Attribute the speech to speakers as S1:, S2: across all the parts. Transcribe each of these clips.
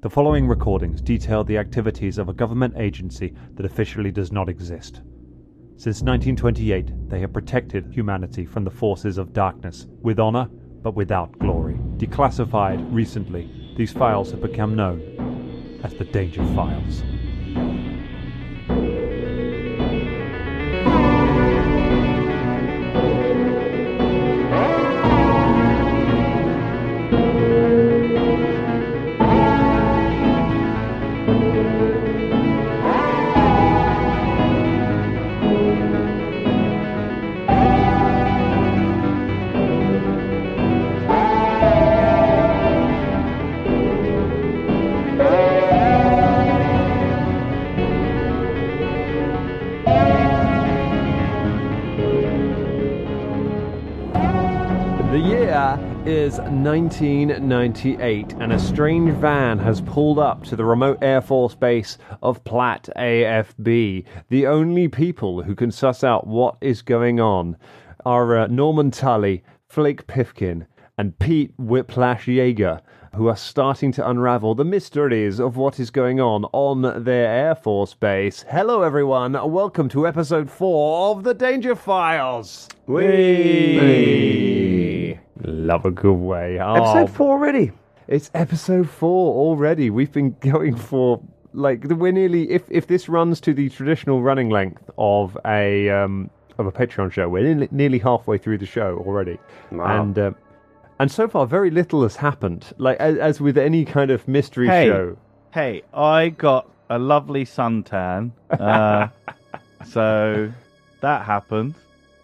S1: The following recordings detail the activities of a government agency that officially does not exist. Since 1928, they have protected humanity from the forces of darkness, with honor but without glory. Declassified recently, these files have become known as the Danger Files. Is 1998, and a strange van has pulled up to the remote Air Force base of Platt AFB. The only people who can suss out what is going on are Norman Tully, Flake Pifkin, and Pete Whiplash Yeager, who are starting to unravel the mysteries of what is going on their Air Force base. Hello everyone, welcome to episode 4 of the Danger Files. Whee! Love a good way.
S2: Episode 4 already.
S1: It's episode 4 already. We've been going for, we're nearly, if this runs to the traditional running length of a Patreon show, we're nearly halfway through the show already.
S2: Wow.
S1: And so far, very little has happened. As with any kind of mystery show.
S3: Hey, I got a lovely suntan. So that happened.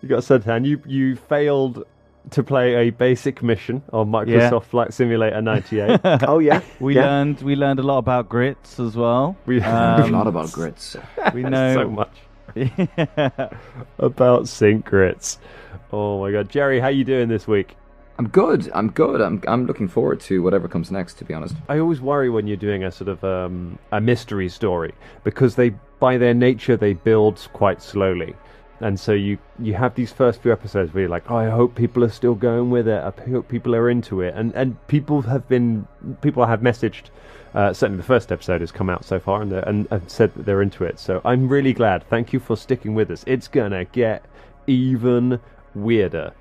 S1: You got a suntan. You failed to play a basic mission on Microsoft Flight Simulator 98.
S2: Oh yeah,
S3: we learned a lot about grits as well.
S2: We learned a lot about grits.
S3: We know
S1: so much about sync grits. Oh my god, Jerry, how you doing this week?
S2: I'm good. I'm looking forward to whatever comes next, to be honest.
S1: I always worry when you're doing a sort of a mystery story, because they, by their nature, they build quite slowly. And so you have these first few episodes where you're like, oh, I hope people are still going with it. I hope people are into it. And people have messaged, certainly the first episode has come out so far and have said that they're into it. So I'm really glad. Thank you for sticking with us. It's going to get even weirder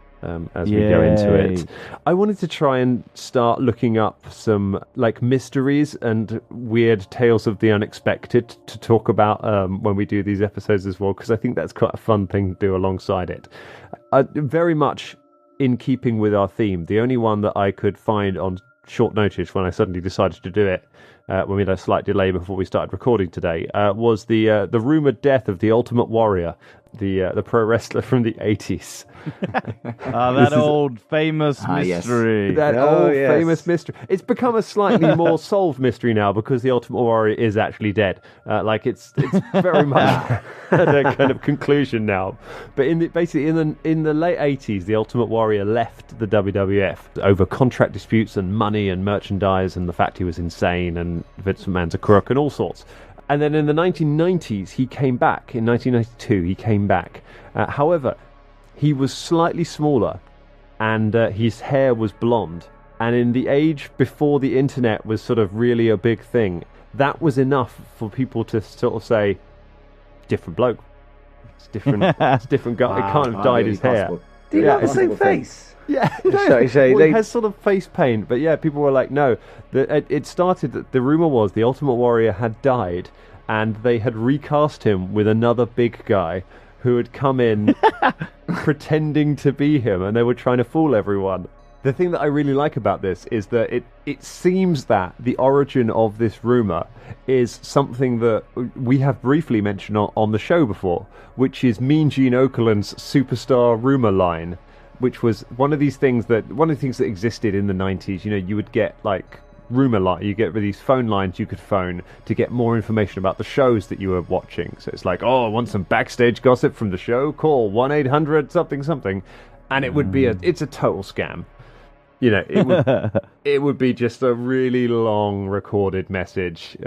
S1: as we go into it. I wanted to try and start looking up some mysteries and weird tales of the unexpected to talk about when we do these episodes as well, because I think that's quite a fun thing to do alongside it. Very much in keeping with our theme, the only one that I could find on short notice when I suddenly decided to do it, when we had a slight delay before we started recording today, was the rumoured death of the Ultimate Warrior, the pro wrestler from the 80s.
S3: That old famous mystery.
S1: Yes. That old famous mystery. It's become a slightly more solved mystery now because the Ultimate Warrior is actually dead. It's very much at a kind of conclusion now. But in the late 80s, the Ultimate Warrior left the WWF over contract disputes and money and merchandise and the fact he was insane and Vince McMahon's a crook and all sorts. And then in the 1990s, he came back. In 1992, he came back. However, he was slightly smaller, and his hair was blonde. And in the age before the internet was sort of really a big thing, that was enough for people to sort of say, different bloke. It's different. It's different guy.
S2: Wow,
S1: He can't have dyed his hair.
S2: Do you have the same face?
S1: Yeah,
S2: He
S1: has sort of face paint, but yeah, people were like, no. It started that the rumor was the Ultimate Warrior had died, and they had recast him with another big guy who had come in pretending to be him, and they were trying to fool everyone. The thing that I really like about this is that it seems that the origin of this rumor is something that we have briefly mentioned on the show before, which is Mean Gene Okerlund's Superstar rumor line, which was one of the things that existed in the 90s. You know, you would get rumor line, you get these phone lines you could phone to get more information about the shows that you were watching. So it's like, oh, I want some backstage gossip from the show, call 1-800 something something, and it would be it's a total scam. You know, it would be just a really long recorded message,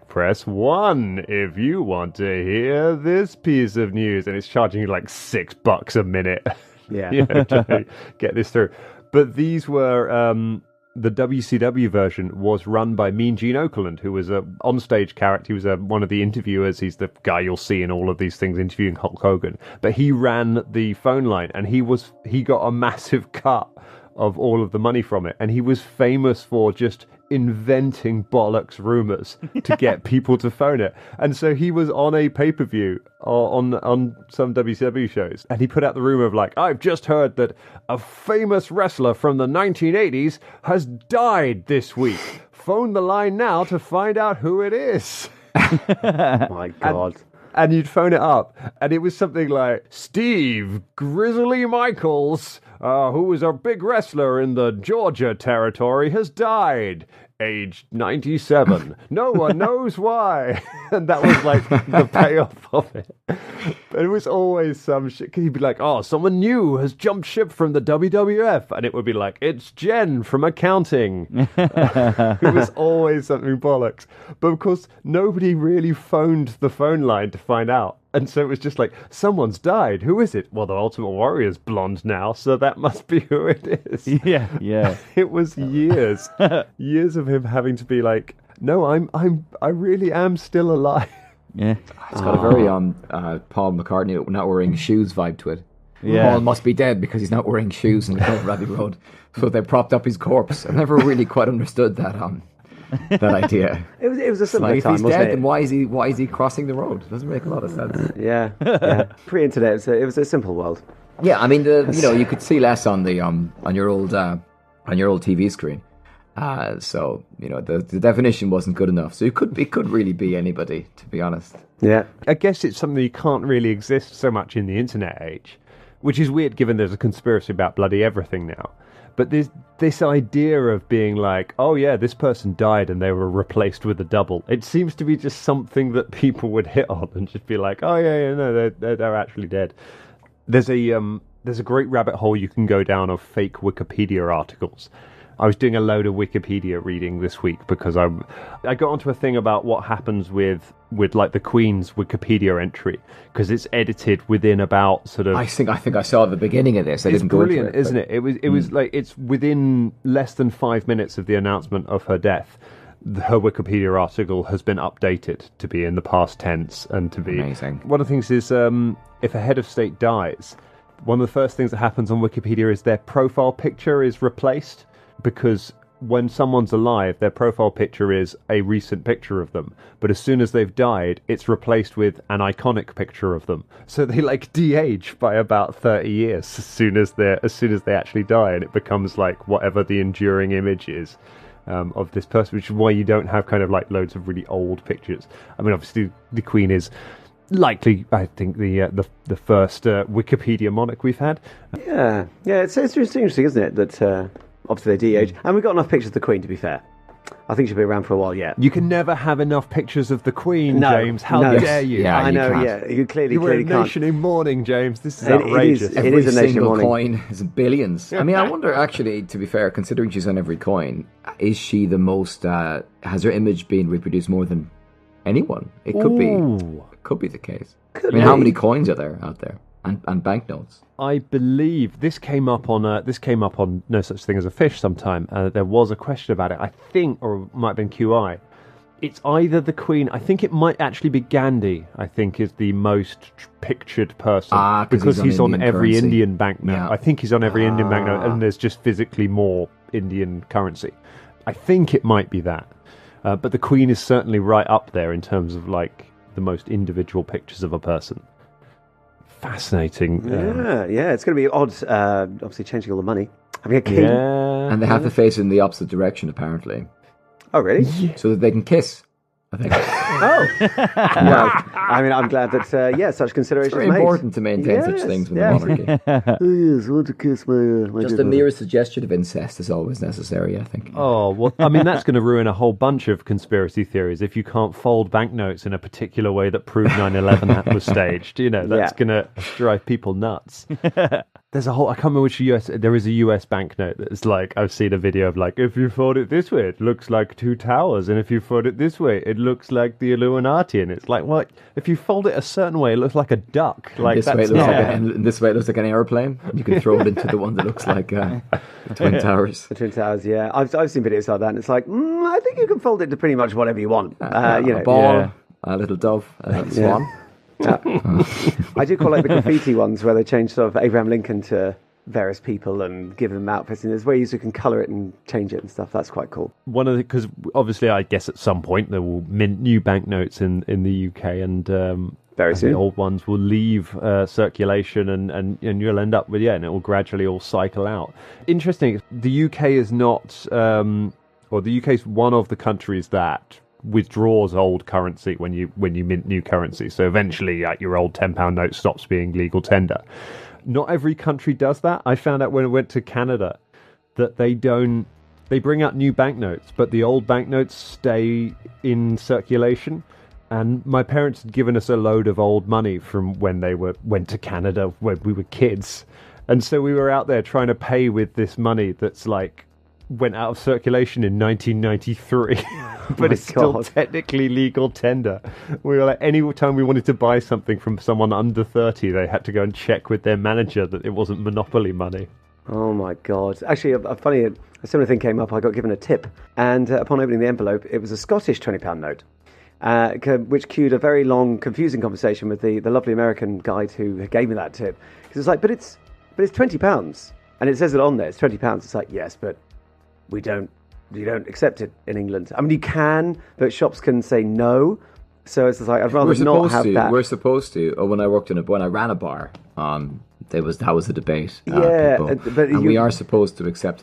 S1: press 1 if you want to hear this piece of news, and it's charging you $6 a minute.
S2: Yeah.
S1: To get this through. But these were the WCW version was run by Mean Gene Okerlund, who was a onstage character. He was one of the interviewers. He's the guy you'll see in all of these things interviewing Hulk Hogan. But he ran the phone line, and he got a massive cut of all of the money from it. And he was famous for just inventing bollocks rumors to get people to phone it. And so he was on a pay-per-view on some WCW shows, and he put out the rumor of like, I've just heard that a famous wrestler from the 1980s has died this week. Phone the line now to find out who it is.
S4: My God.
S1: And you'd phone it up, and it was something like, Steve Grizzly Michaels, who was a big wrestler in the Georgia territory, has died, aged 97. No one knows why. And that was like the payoff of it. But it was always some shit. Because he'd be like, oh, someone new has jumped ship from the WWF. And it would be like, it's Jen from accounting. It was always something bollocks. But of course, nobody really phoned the phone line to find out. And so it was just like, someone's died. Who is it? Well, the Ultimate Warrior's blonde now, so that must be who it is.
S3: Yeah.
S1: It was years of him having to be like, no, I really am still alive.
S3: Yeah.
S2: It's got a very Paul McCartney not wearing shoes vibe to it.
S3: Yeah.
S2: Paul must be dead because he's not wearing shoes in the Cover Abbey Road. So they propped up his corpse. I've never really quite understood that idea.
S4: It was a simpler
S2: Like, if
S4: time,
S2: he's
S4: wasn't
S2: dead,
S4: it?
S2: then why is he crossing the road? It doesn't make a lot of sense.
S4: Yeah. Pre-internet, it was a simple world.
S2: Yeah, I mean, you could see less on the on your old TV screen. So the definition wasn't good enough. So it could really be anybody, to be honest.
S4: Yeah.
S1: I guess it's something that can't really exist so much in the internet age, which is weird given there's a conspiracy about bloody everything now. But there's this idea of being like, oh yeah, this person died and they were replaced with a double. It seems to be just something that people would hit on and just be like, oh yeah, no, they're actually dead. There's a great rabbit hole you can go down of fake Wikipedia articles. I was doing a load of Wikipedia reading this week because I got onto a thing about what happens with like the Queen's Wikipedia entry, because it's edited within about sort of.
S2: I think I saw the beginning of this.
S1: It's brilliant, isn't it? It was like it's within less than 5 minutes of the announcement of her death. Her Wikipedia article has been updated to be in the past tense and to be
S2: amazing.
S1: One of the things is if a head of state dies, one of the first things that happens on Wikipedia is their profile picture is replaced. Because when someone's alive, their profile picture is a recent picture of them. But as soon as they've died, it's replaced with an iconic picture of them. So they like de-age by about 30 years as soon as they actually die, and it becomes like whatever the enduring image is of this person, which is why you don't have kind of like loads of really old pictures. I mean, obviously the Queen is likely, I think, the first Wikipedia monarch we've had.
S4: Yeah, it's interesting, isn't it, that obviously they de-age. And we've got enough pictures of the Queen, to be fair. I think she'll be around for a while yet.
S1: You can never have enough pictures of the Queen, James. How dare you?
S2: Yeah,
S4: I know,
S2: can't.
S4: You clearly
S1: We're a
S4: can't.
S1: nation in mourning, James. This is outrageous.
S4: It is a nation
S2: single
S4: mourning.
S2: coin is billions. I mean, I wonder, actually, to be fair, considering she's on every coin, is she the most? Has her image been reproduced more than anyone? It could be. It could be the case. How many coins are there out there? And banknotes.
S1: I believe this came up on No Such Thing as a Fish sometime. There was a question about it, I think, or it might have been QI. It's either the Queen. I think it might actually be Gandhi. I think is the most pictured person because he's on every
S2: currency.
S1: Indian banknote.
S2: Yeah.
S1: I think he's on every Indian banknote, and there's just physically more Indian currency. I think it might be that, but the Queen is certainly right up there in terms of like the most individual pictures of a person. Fascinating.
S4: Yeah, it's going to be odd, obviously changing all the money. Having a king.
S1: Yeah.
S2: And they have to face in the opposite direction, apparently.
S4: Oh, really?
S2: So that they can kiss, I think.
S4: Oh. Well, I mean, I'm glad that, such
S2: It's
S4: consideration
S2: very
S4: is made.
S2: important to maintain such things with the monarchy.
S4: Yes, I want to kiss my
S2: Just the merest suggestion of incest is always necessary, I think.
S1: Oh, well, I mean, that's going to ruin a whole bunch of conspiracy theories if you can't fold banknotes in a particular way that proved 9/11 was staged. That's going to drive people nuts. there's a whole. I can't remember which US. There is a US banknote that's like, I've seen a video of like, if you fold it this way, it looks like two towers, and if you fold it this way, it looks like the Illuminati. And it's like, well, if you fold it a certain way, it looks like a duck. Like
S2: this way it looks this way it looks like an airplane. You can throw it into the one that looks like Twin Towers.
S4: The Twin Towers, yeah. I've seen videos like that, and it's like, I think you can fold it to pretty much whatever you want.
S2: A ball, a little dove, a little swan.
S4: I do quite like the graffiti ones where they change sort of Abraham Lincoln to various people and give them outfits, and there's ways you can colour it and change it and stuff. That's quite cool.
S1: Because obviously, I guess at some point there will mint new banknotes in the UK, and
S4: very soon
S1: the old ones will leave circulation, and you'll end up with and it will gradually all cycle out. Interesting. The UK is not, or the UK is one of the countries that withdraws old currency when you mint new currency. So eventually, your old £10 note stops being legal tender. Not every country does that. I found out when I went to Canada that they don't. They bring out new banknotes, but the old banknotes stay in circulation. And my parents had given us a load of old money from when they went to Canada when we were kids, and so we were out there trying to pay with this money that's like went out of circulation in 1993, but it's still technically legal tender. We were like, any time we wanted to buy something from someone under 30, they had to go and check with their manager that it wasn't monopoly money.
S4: Oh my God. Actually, a similar thing came up. I got given a tip, and upon opening the envelope, it was a Scottish £20 note, which cued a very long, confusing conversation with the lovely American guide who gave me that tip. Because it's like, but it's £20, and it says it on there, it's £20. It's like, yes, but you don't accept it in England. I mean, you can, but shops can say no. So it's like, I'd rather not have that.
S2: We're supposed to. Or when I ran a bar, that was a debate. We are supposed to accept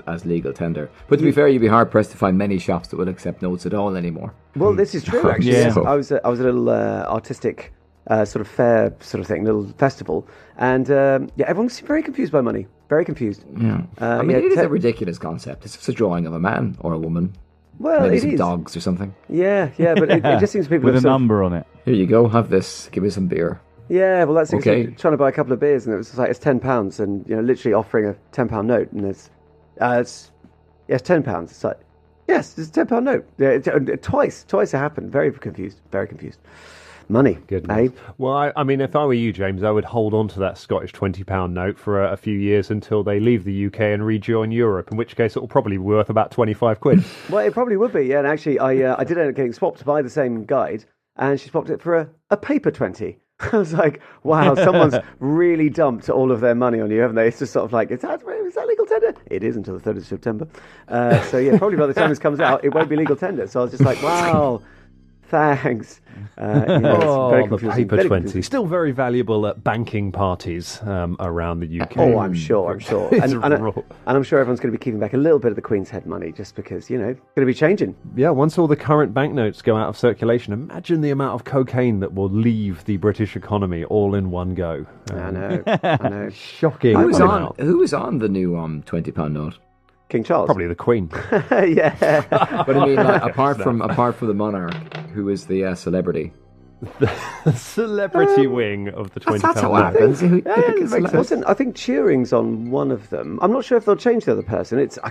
S2: as legal tender. But to be fair, you'd be hard pressed to find many shops that would accept notes at all anymore.
S4: Well, this is true actually. Yeah. I was at a little artistic sort of fair sort of thing, little festival, and everyone seemed very confused by money. Very confused.
S2: Yeah, it is a ridiculous concept. It's just a drawing of a man or a woman.
S4: Well,
S2: maybe
S4: it
S2: some
S4: is.
S2: Dogs or something.
S4: Yeah, but it just seems people
S3: with a number on it.
S2: Here you go. Have this. Give me some beer.
S4: Yeah, well, that's
S2: okay.
S4: Trying to buy a couple of beers, and it was like it's £10, and literally offering a £10 note, and it's £10. It's like, yes, it's a £10 note. Yeah, twice it happened. Very confused. Money.
S1: Goodness. Well, I mean, if I were you, James, I would hold on to that Scottish £20 note for a few years until they leave the UK and rejoin Europe, in which case it will probably be worth about 25 quid.
S4: Well, it probably would be, yeah. And actually, I did end up getting swapped by the same guide, and she swapped it for a paper 20. I was like, wow, someone's really dumped all of their money on you, haven't they? It's just sort of like, is that legal tender? It is until the 3rd of September. So, yeah, probably by the time this comes out, it won't be legal tender. So I was just like, wow. Thanks.
S1: The paper 20. Still very valuable at banking parties around the UK.
S4: Oh, I'm sure. and I'm sure everyone's going to be keeping back a little bit of the Queen's Head money just because, going to be changing.
S1: Yeah, once all the current banknotes go out of circulation, imagine the amount of cocaine that will leave the British economy all in one go.
S4: I know.
S1: Shocking.
S2: Who was on the new £20 note?
S4: King Charles.
S1: Probably the Queen.
S4: Yeah.
S2: But I mean, like, apart from the monarch, who is the celebrity?
S1: The celebrity wing of the £20
S2: That's how it happens.
S4: I think Turing's on one of them. I'm not sure if they'll change the other person. I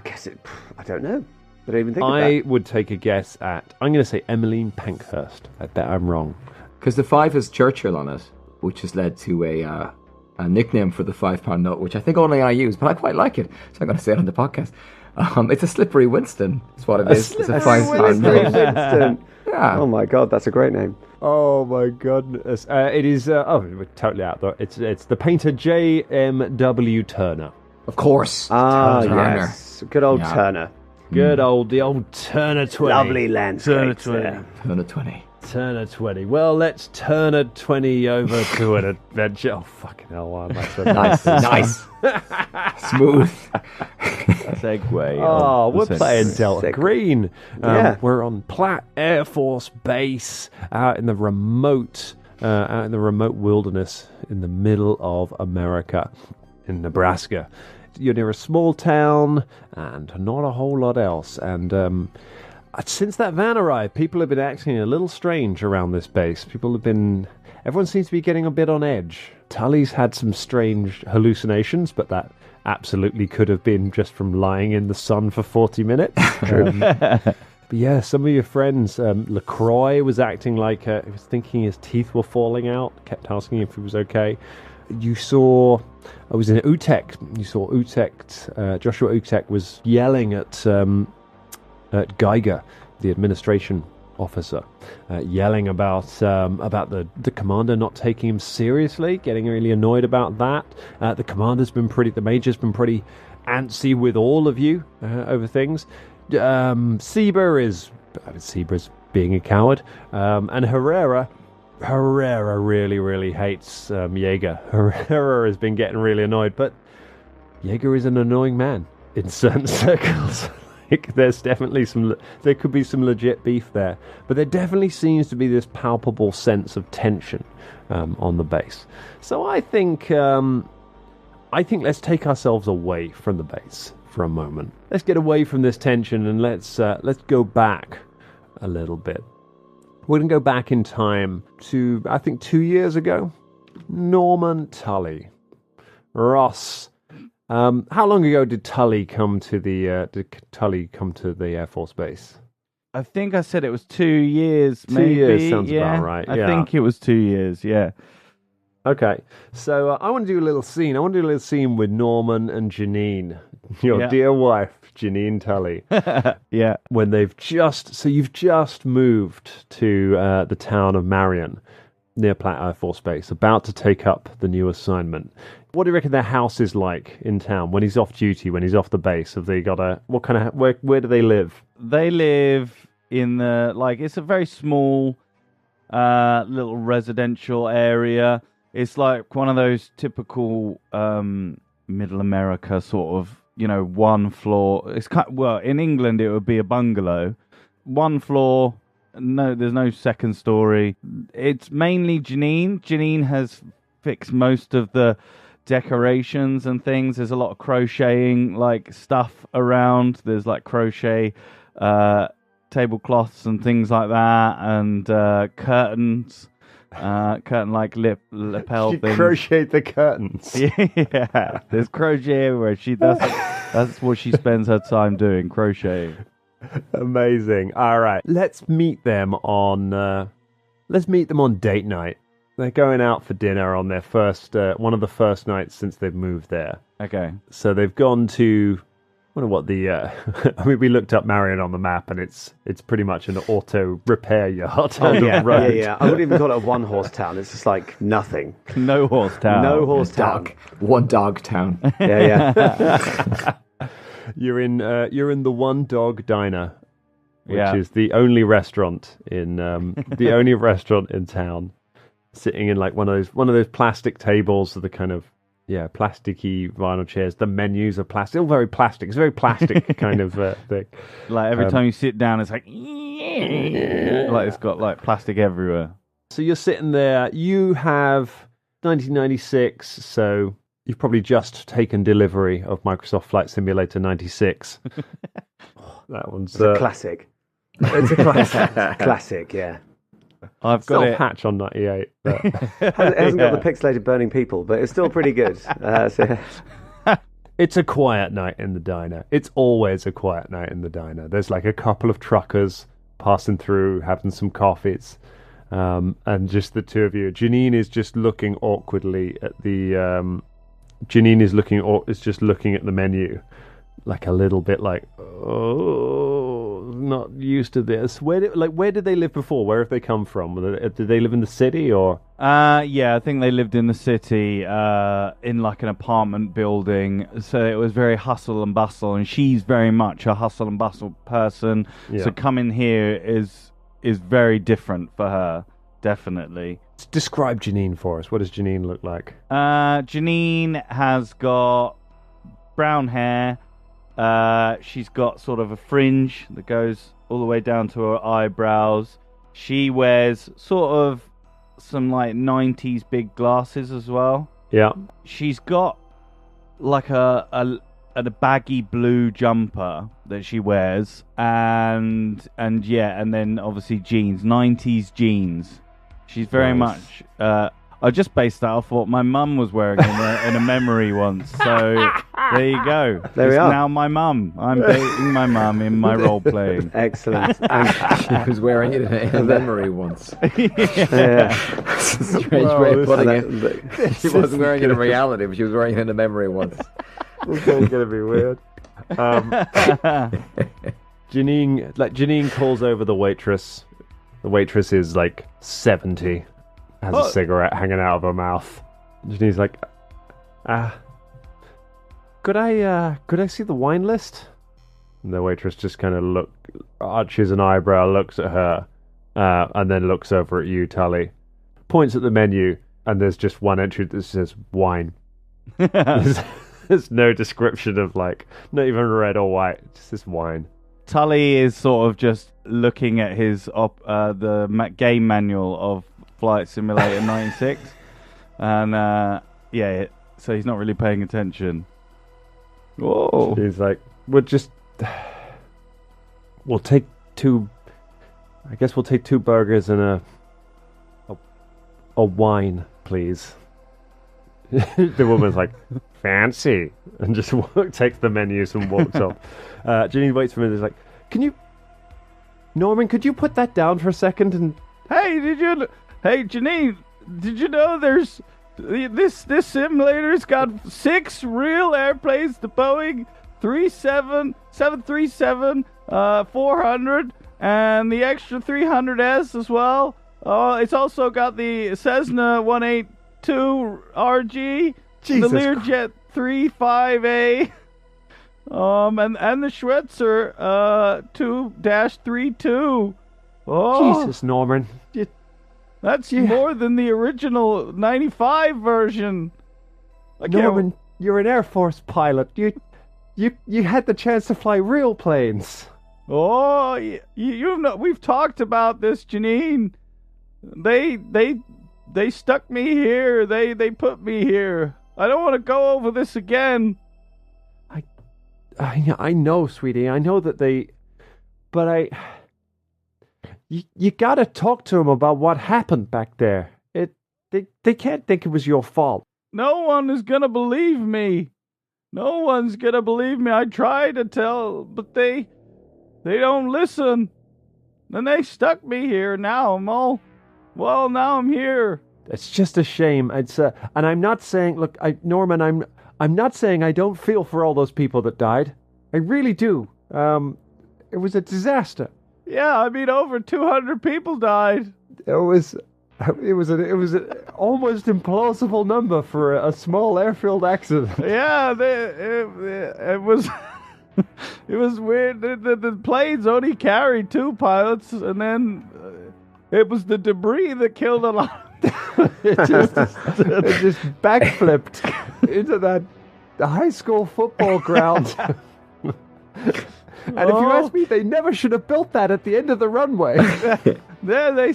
S4: don't know. I don't even think
S1: I would take a guess at, I'm going to say Emmeline Pankhurst. I bet I'm wrong.
S2: Because the 5 has Churchill on it, which has led to a nickname for the £5 note, which I think only I use, but I quite like it, so I'm going to say it on the podcast. It's a slippery Winston, is what it is. It's a £5 note.
S4: Winston. Yeah. Oh my God, that's a great name.
S1: Oh my goodness. It is, we're totally out there. It's the painter J.M.W. Turner.
S2: Of course.
S4: Turner. Yes. Good old Turner.
S1: The old Turner 20.
S4: Lovely landscapes.
S2: Turner 20.
S1: Turner 20. Well, let's turn a 20 over to an adventure. Oh, fucking hell, why am I so
S2: nice. Smooth.
S1: Segue. Oh, we're playing Delta Green. We're on Platt Air Force Base out in the remote wilderness in the middle of America, in Nebraska. You're near a small town and not a whole lot else. And since that van arrived, people have been acting a little strange around this base. everyone seems to be getting a bit on edge. Tully's had some strange hallucinations, but that absolutely could have been just from lying in the sun for 40 minutes. But yeah, some of your friends, LaCroix was acting like he was thinking his teeth were falling out, kept asking if he was okay. You saw, I was in Utrecht, you saw Utrecht, Joshua Utrecht was yelling at Geiger, the administration officer, yelling about the commander not taking him seriously, getting really annoyed about that. The major's been pretty antsy with all of you over things. Seber's being a coward, and Herrera really, really hates Jaeger. Herrera has been getting really annoyed, but Jaeger is an annoying man in certain circles. Like, there could be some legit beef there, but there definitely seems to be this palpable sense of tension on the base. So I think let's take ourselves away from the base for a moment. Let's get away from this tension and let's go back a little bit. We're going to go back in time to, I think, 2 years ago. Norman Tully. Ross. How long ago did Tully come to the Air Force Base?
S3: I think I said it was 2 years.
S1: 2 years sounds about right.
S3: I think it was 2 years. Yeah.
S1: Okay, so I want to do a little scene. I want to do a little scene with Norman and Janine, your dear wife, Janine Tully.
S3: Yeah.
S1: When you've just moved to the town of Marion, near Platt Air Force Base, about to take up the new assignment. What do you reckon their house is like in town when he's off duty, when he's off the base? Have they got where do they live?
S3: They live in it's a very small little residential area. It's like one of those typical middle America sort of, one floor. It's in England it would be a bungalow. One floor, no, there's no second story. It's mainly Janine. Janine has fixed most of the decorations and things. There's a lot of crocheting stuff around. There's crochet tablecloths and things like that, and curtains. Curtain lapel
S1: she
S3: things.
S1: Crocheted the curtains.
S3: Yeah, there's crochet everywhere. That's what she spends her time doing, crocheting.
S1: Amazing. All right, let's meet them on date night. They're going out for dinner on their first one of the first nights since they've moved there.
S3: Okay.
S1: So they've gone to, I wonder what the we looked up Marion on the map, and it's pretty much an auto repair yard.
S4: Yeah. I wouldn't even call it a one horse town. It's just like nothing.
S3: No horse town.
S4: No horse town.
S2: One dog town.
S4: Yeah.
S1: You're in the One Dog Diner, which is the only restaurant in town, sitting in one of those plastic tables with the kind of plasticky vinyl chairs. The menus are plastic, all very plastic. It's a very plastic kind of thing.
S3: Every time you sit down, it's it's got plastic everywhere.
S1: So you're sitting there. You have 1996, so you've probably just taken delivery of Microsoft Flight Simulator 96. That one's
S4: a classic. It's a classic. Classic, yeah.
S3: I've got
S1: a patch on 98. But...
S4: it hasn't got the pixelated burning people, but it's still pretty good.
S1: It's a quiet night in the diner. It's always a quiet night in the diner. There's a couple of truckers passing through, having some coffees, and just the two of you. Janine is just looking awkwardly at the. Janine is just looking at the menu, a little bit not used to this. Where did they live before? Where have they come from? Did they live in the city or?
S3: Yeah, I think they lived in the city, in an apartment building. So it was very hustle and bustle, and she's very much a hustle and bustle person. Yeah. So coming here is very different for her, definitely.
S1: Describe Janine for us. What does Janine look like?
S3: Janine has got brown hair. She's got sort of a fringe that goes all the way down to her eyebrows. She wears sort of some 90s big glasses as well.
S1: Yeah.
S3: She's got a baggy blue jumper that she wears, and then obviously jeans, 90s jeans. She's very much. I just based that off what my mum was wearing in a memory once. So there you go.
S4: There we are.
S3: Now my mum. I'm dating my mum in my role playing.
S4: Excellent.
S2: She was wearing it in a memory once.
S4: Yeah.
S2: It's a strange way of putting it. She wasn't wearing it in reality, but she was wearing it in a memory once.
S1: This is gonna be weird. Janine calls over the waitress. The waitress is like 70, has a cigarette hanging out of her mouth. Janine's like, could I see the wine list? And the waitress just kind of arches an eyebrow, looks at her, and then looks over at you, Tully. Points at the menu, and there's just one entry that says wine. There's no description of not even red or white, just this wine.
S3: Tully is sort of just looking at his game manual of Flight Simulator 96, and so he's not really paying attention. Whoa!
S1: He's like, we'll take two. I guess we'll take 2 burgers and a wine, please. The woman's like, fancy, and just takes the menus and walks off. Janine waits for a minute. Is like, Norman, could you put that down for a second? And
S3: hey, Janine, did you know there's this simulator's got 6 real airplanes, the Boeing 737 400, and the extra 300S as well. It's also got the Cessna 182 RG,
S1: Jesus
S3: the Learjet 35A, and the Schweitzer 2-32. Oh,
S1: Jesus, Norman,
S3: that's more than the original 95 version.
S1: Norman, you're an Air Force pilot. You had the chance to fly real planes.
S3: Oh, we've talked about this, Janine. They stuck me here. They put me here. I don't want to go over this again.
S1: I know, sweetie. I know that but you gotta talk to them about what happened back there. They can't think it was your fault.
S3: No one is gonna believe me. No one's gonna believe me. I try to tell, but they don't listen. And they stuck me here. Now now I'm here.
S1: It's just a shame. And I'm not saying, look, Norman, I'm not saying I don't feel for all those people that died. I really do. It was a disaster.
S3: Yeah, I mean, over 200 people died.
S1: It was an almost implausible number for a small airfield accident.
S3: Yeah, it was it was weird. The planes only carried 2 pilots, and then it was the debris that killed a lot.
S1: It just backflipped into the high school football ground. And if you ask me, they never should have built that at the end of the runway.
S3: There, they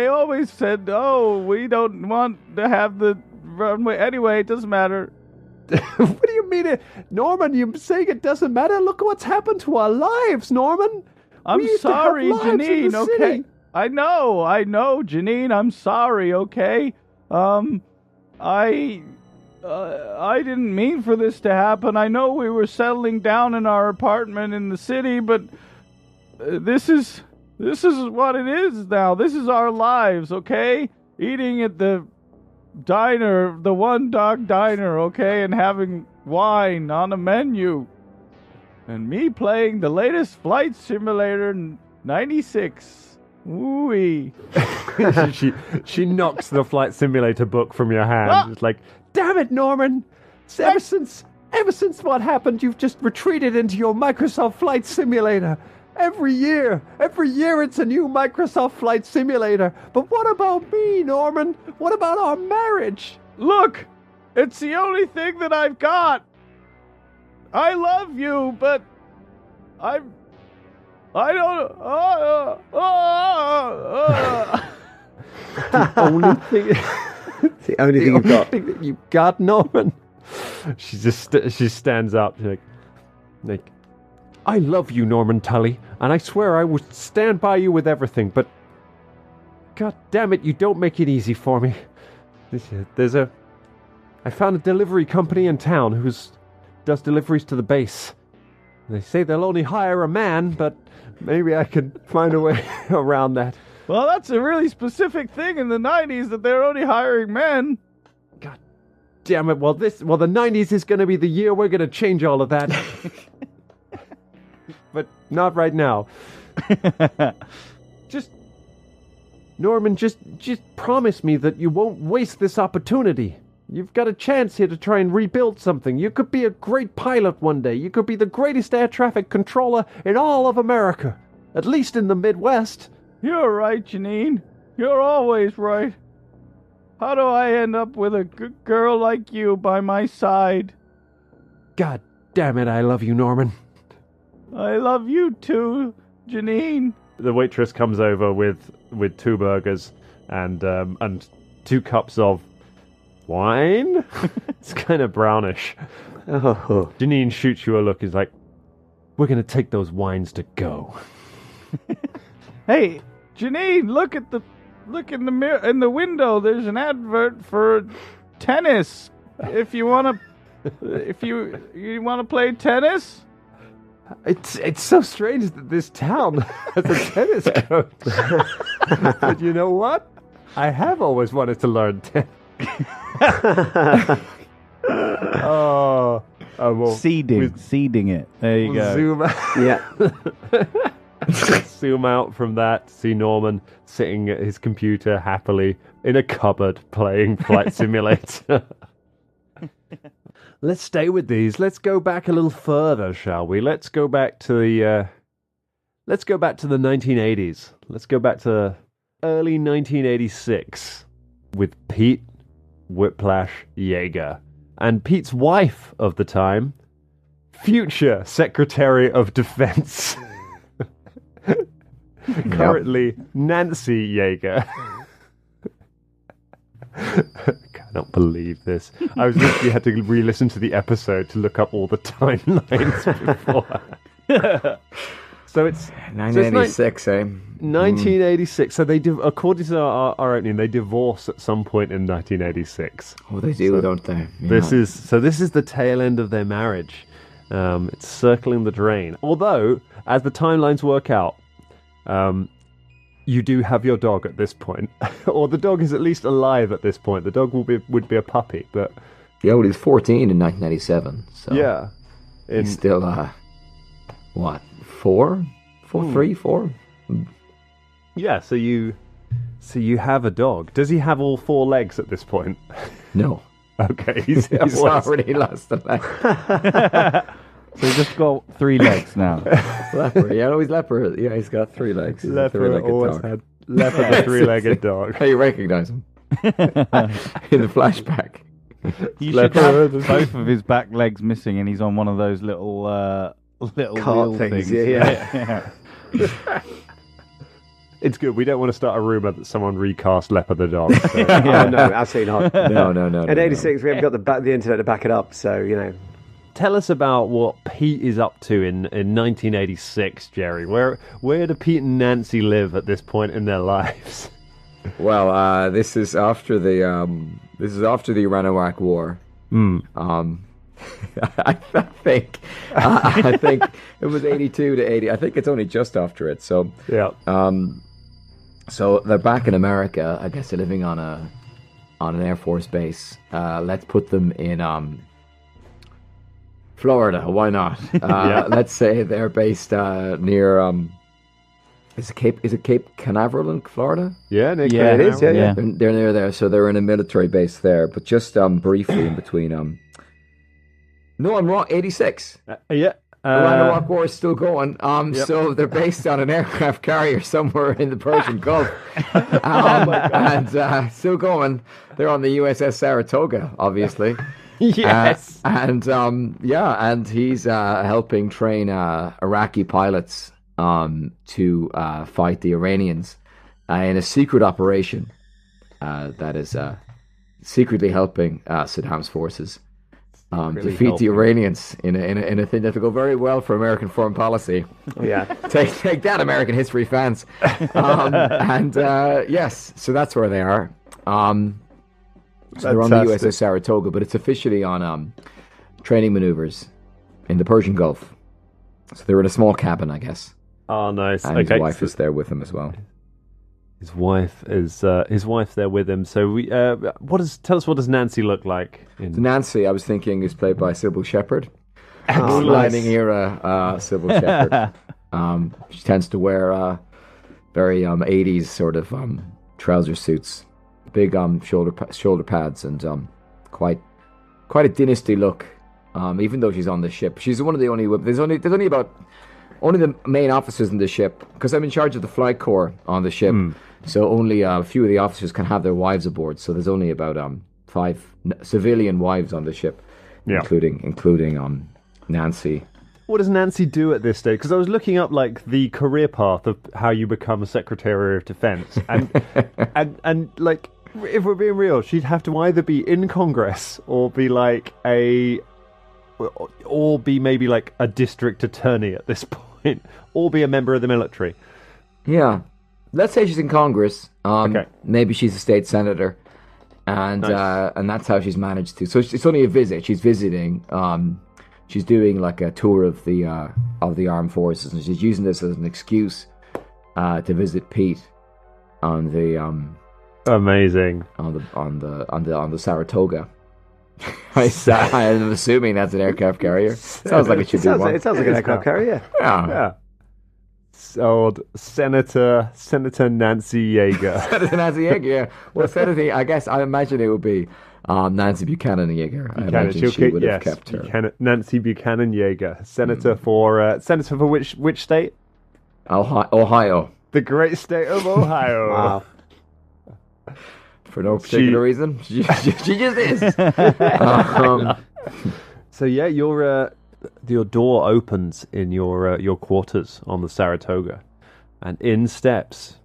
S3: always said, "Oh, we don't want to have the runway anyway. It doesn't matter."
S1: What do you mean, Norman? You're saying it doesn't matter? Look at what's happened to our lives, Norman.
S3: I'm sorry, Janine. Okay, I know, Janine. I'm sorry. Okay, I didn't mean for this to happen. I know we were settling down in our apartment in the city, but this is what it is now. This is our lives, okay? Eating at the diner, the One Dog Diner, okay, and having wine on a menu. And me playing the latest Flight Simulator 96. Ooh-wee.
S1: she knocks the Flight Simulator book from your hand. It's like, damn it, Norman! Ever since what happened, you've just retreated into your Microsoft Flight Simulator. Every year it's a new Microsoft Flight Simulator. But what about me, Norman? What about our marriage?
S3: Look, it's the only thing that I've got. I love you, but I don't.
S1: The only thing.
S4: It's the only thing you've got.
S1: Thing that you've got, Norman. She stands up. She's like, I love you, Norman Tully, and I swear I would stand by you with everything. But God damn it, you don't make it easy for me. I found a delivery company in town who does deliveries to the base. They say they'll only hire a man, but maybe I can find a way around that.
S3: Well, that's a really specific thing in the 90s that they're only hiring men.
S1: God damn it. Well, the 90s is going to be the year we're going to change all of that. But not right now. Norman, just promise me that you won't waste this opportunity. You've got a chance here to try and rebuild something. You could be a great pilot one day. You could be the greatest air traffic controller in all of America. At least in the Midwest.
S3: You're right, Janine. You're always right. How do I end up with a good girl like you by my side?
S1: God damn it, I love you, Norman.
S3: I love you too, Janine.
S1: The waitress comes over with 2 burgers and 2 cups of wine. It's kind of brownish.
S4: Oh.
S1: Janine shoots you a look. He's like, "We're gonna take those wines to go."
S3: Hey, Janine, look in the mirror in the window. There's an advert for tennis. If you want to play tennis.
S1: It's so strange that this town has a tennis coach. But you know what? I have always wanted to learn tennis.
S3: Seeding it. There you go.
S1: Zoom out.
S4: Yeah.
S1: Zoom out from that. See Norman sitting at his computer happily in a cupboard playing Flight Simulator. Let's stay with these. Let's go back a little further, shall we? Let's go back to the 1980s. Let's go back to early 1986 with Pete Whiplash Yeager and Pete's wife of the time, future Secretary of Defense, currently Nancy Yeager. I cannot believe this. I was literally had to re-listen to the episode to look up all the timelines before. So it's
S2: 1986, eh?
S1: 1986. So they, according to our opening, they divorce at some point in 1986.
S2: Oh, they do, don't they? Yeah.
S1: This is the tail end of their marriage. It's circling the drain. Although, as the timelines work out, you do have your dog at this point, or the dog is at least alive at this point. The dog would be a puppy, but
S2: yeah, well, he's 14 in 1997. So
S1: yeah,
S2: he's still what, 4? 3, 4?
S1: Yeah. So you have a dog. Does he have all 4 legs at this point?
S2: No.
S1: Okay, he's
S2: already lost a leg.
S3: So he's just got 3 legs now.
S2: Leper, yeah, no, he's leper. Yeah, he's got 3 legs. He's
S1: Leper always had Leper the 3-legged dog.
S2: How you recognize him? In the flashback.
S3: You should have both of his back legs missing, and he's on one of those little
S4: cart
S3: wheel
S4: things.
S3: things.
S4: Yeah.
S1: It's good. We don't want to start a rumor that someone recast Leper the dog. So.
S4: Oh, no, absolutely not.
S2: No.
S4: In 86, we haven't got the internet to back it up, so, you know.
S1: Tell us about what Pete is up to in 1986, Jerry. Where do Pete and Nancy live at this point in their lives?
S2: Well, this is after the Iran-Iraq War. I think it was 82 to 80. I think it's only just after it. So
S1: yeah.
S2: So they're back in America. I guess they're living on an Air Force base. Let's put them in Florida. Why not?
S1: Yeah.
S2: Let's say they're based near. Is it Cape Canaveral in Florida?
S1: Yeah,
S4: it is. Yeah.
S2: They're near there, so they're in a military base there. But just briefly in between. No, I'm wrong. 86.
S1: Yeah.
S2: Iran-Iraq War is still going. So they're based on an aircraft carrier somewhere in the Persian Gulf, and still going. They're on the USS Saratoga, obviously.
S1: Yes.
S2: And he's helping train Iraqi pilots to fight the Iranians in a secret operation that is secretly helping Saddam's forces.
S1: Really
S2: defeat the
S1: helping.
S2: Iranians in a thing that will go very well for American foreign policy.
S4: Oh, yeah.
S2: Take that, American history fans. Yes, so that's where they are. So they're on the
S1: Fantastic.
S2: USS Saratoga, but it's officially on training maneuvers in the Persian Gulf. So they're in a small cabin, I guess,
S1: Oh, nice.
S2: and
S1: Okay.
S2: his wife is there with him as well.
S1: His wife's there with him. So tell us what does Nancy look like?
S2: Nancy, I was thinking, is played by Sybil Shepherd.
S4: Oh,
S2: Sliding
S4: nice.
S2: era Sybil Shepherd. She tends to wear very 80s sort of trouser suits, big shoulder pads, and quite a dynasty look. Even though she's on the ship, she's one of the only. There's only the main officers in the ship, because I'm in charge of the flight corps on the ship. So only a few of the officers can have their wives aboard. So there's only about 5 civilian wives on the ship, including Nancy.
S1: What does Nancy do at this stage? Because I was looking up like the career path of how you become a Secretary of Defense, and and like if we're being real, she'd have to either be in Congress or be like maybe like a district attorney at this point, or be a member of the military.
S2: Yeah, let's say she's in Congress.
S1: Okay.
S2: Maybe she's a state senator, and
S1: Nice.
S2: and that's how she's managed to. So it's only a visit. She's visiting. She's doing like a tour of the armed forces, and she's using this as an excuse to visit Pete on the
S1: Amazing.
S2: on the Saratoga. I'm assuming that's an aircraft carrier. Sounds like it should be one.
S4: It sounds like an aircraft carrier.
S2: Yeah.
S1: Yeah. Old Senator Nancy Yeager.
S2: Senator Nancy Yeager, yeah. Well, Senator, I guess, I imagine it would be Nancy Buchanan Yeager. I imagine she would have kept her.
S1: Nancy Buchanan Yeager, Senator for which state?
S2: Ohio.
S1: The great state of Ohio.
S4: Wow.
S2: For no particular reason. She just is.
S1: So yeah, your door opens in your quarters on the Saratoga, and in steps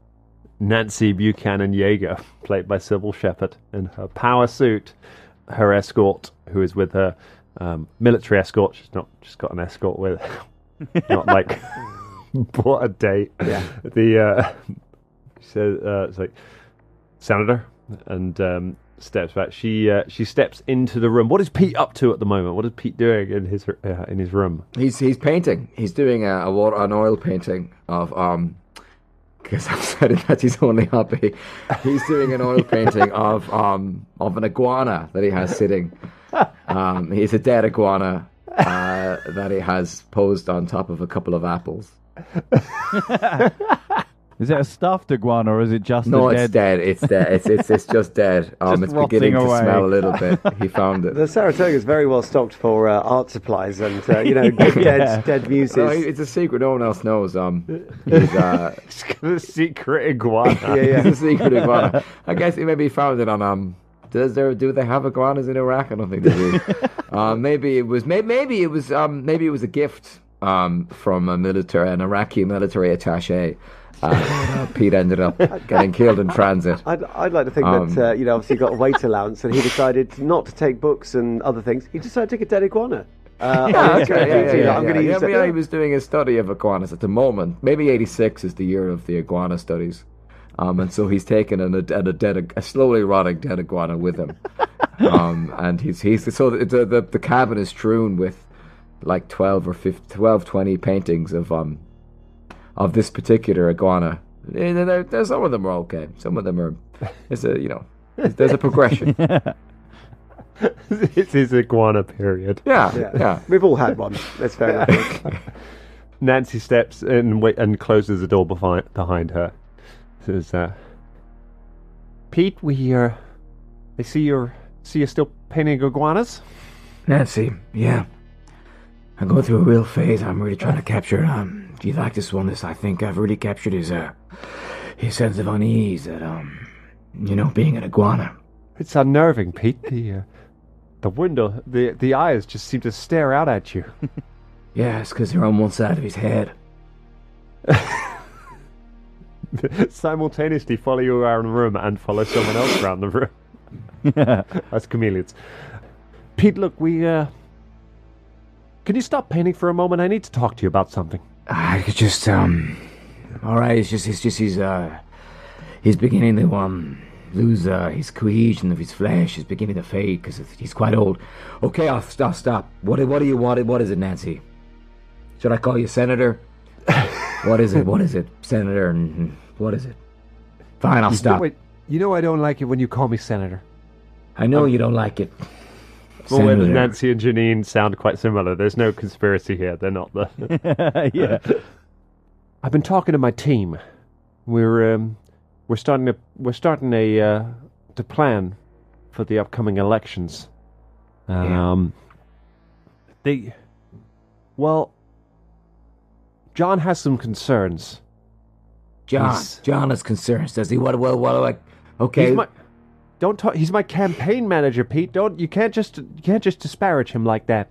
S1: Nancy Buchanan Yeager, played by Sybil Shepherd, in her power suit, her escort, who is with her, military escort. She's not just got an escort with her. Not like what a date.
S4: Yeah.
S1: She says it's like Senator, and steps back. She steps into the room. What is Pete up to at the moment? What is Pete doing in his room?
S2: He's painting. He's doing an oil painting of because I've said it, that's his only hobby. He's doing an oil painting of an iguana that he has sitting. He's a dead iguana that he has posed on top of a couple of apples.
S3: Is it a stuffed iguana or is it just
S2: No,
S3: a
S2: it's
S3: dead?
S2: dead. It's dead. It's just dead. It's beginning to
S3: rotting away.
S2: smell a little bit. He found it.
S4: The Saratoga is very well stocked for art supplies and dead muses.
S2: No, it's a secret. No one else knows. He's
S1: It's got a secret iguana.
S2: he's a secret iguana. I guess he maybe found it on do they have iguanas in Iraq? I don't think they do. Maybe it was a gift from an Iraqi military attaché. Pete ended up getting killed in transit.
S4: I'd like to think that obviously he got a weight allowance and he decided not to take books and other things. He decided to take a dead iguana. I'm going to use that.
S2: Yeah, he was doing a study of iguanas at the moment. Maybe 86 is the year of the iguana studies. And so he's taken a slowly rotting dead iguana with him. And the cabin is strewn with like 20 paintings of this particular iguana. There's some of them are okay. Some of them are. There's a progression.
S1: It's his iguana period.
S2: Yeah.
S4: We've all had one. That's fair enough.
S1: Nancy steps in and closes the door behind her. Says, Pete, I see you're still painting iguanas.
S2: Nancy, yeah. I'm going through a real phase. I'm really trying to capture. Do you like this one? I think I've really captured his sense of unease at being an iguana.
S1: It's unnerving, Pete. The window, the eyes just seem to stare out at you.
S2: Yeah, it's because they're on one side of his head.
S1: Simultaneously follow you around the room and follow someone else around the room. That's chameleons. Pete, look, can you stop painting for a moment? I need to talk to you about something.
S2: I could just, all right, he's beginning to, lose, his cohesion of his flesh. He's beginning to fade because he's quite old. Okay, I'll stop. What do you want? What is it, Nancy? Should I call you Senator? What is it, Senator? What is it? Fine, I'll stop.
S1: You know I don't like it when you call me Senator.
S2: I know you don't like it.
S1: Well, when Nancy and Janine sound quite similar. There's no conspiracy here. They're not the.
S3: Yeah.
S1: I've been talking to my team. We're starting to plan for the upcoming elections. John has some concerns.
S2: John has concerns. Does he? What? Okay.
S1: Don't talk. He's my campaign manager, Pete. You can't just disparage him like that.